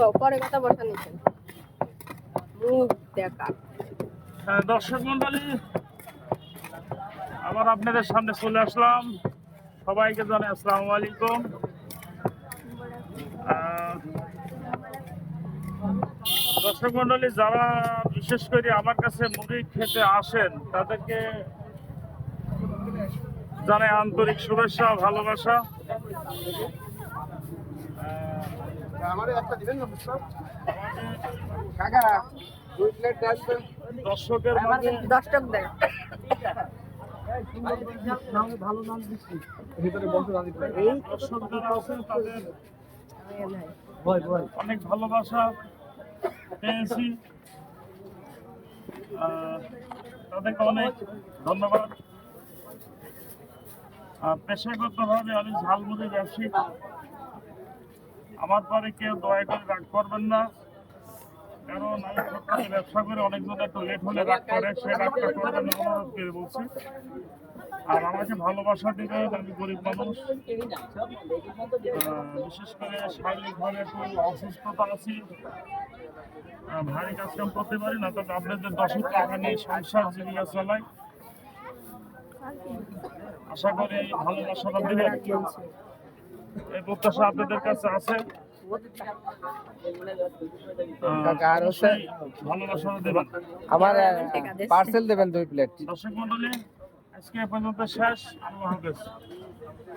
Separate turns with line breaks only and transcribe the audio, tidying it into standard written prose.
ও পরে কথা বলতে নিছেন মুখ দেখা।
দর্শক মন্ডলী, আবার আপনাদের সামনে চলে আসলাম। সবাইকে জানাই আসসালামু আলাইকুম। দর্শক মন্ডলী, যারা বিশেষ করে আমার কাছে মুড়ি খেতে আসেন তাদেরকে জানাই আন্তরিক শুভেচ্ছা ভালোবাসা। দর্শকের মাঝে
দর্শক দেয়
দর্শকরা আছেন, তাদের অনেক ভালোবাসা পেয়েছি। তাদেরকে অনেক ধন্যবাদ। পেশাগতভাবে আমি ঝালমুড়ি ব্যবসায়ী। আমার পরে কেউ দয়া করে রাগ করবেন না, কারণ আমি সকালে ব্যবসা করে অনেকজন একটু লেট হলে রাগ করে, সে রাগটা করবেন না, অনুরোধ করে বলছি। আর আমাকে ভালোবাসা দিবেন। আমি গরিব মানুষ, বিশেষ করে শারীরিকভাবে একটু অসুস্থতা আছি, ভারী কাজকাম করতে পারি না। তবে আপনাদের 10 টাকা নিয়ে সংসার জীবিকা চালাই। আশা করি ভালোবাসাটা দিবেন, এই প্রত্যাশা আপনাদের কাছে আছে। ভালোবাসা দেবেন।
আমার পার্সেল দেবেন 2 প্লেট।
দর্শক মন্ডলী, আজকে এ পর্যন্ত শেষ। আল্লাহ হাফেজ।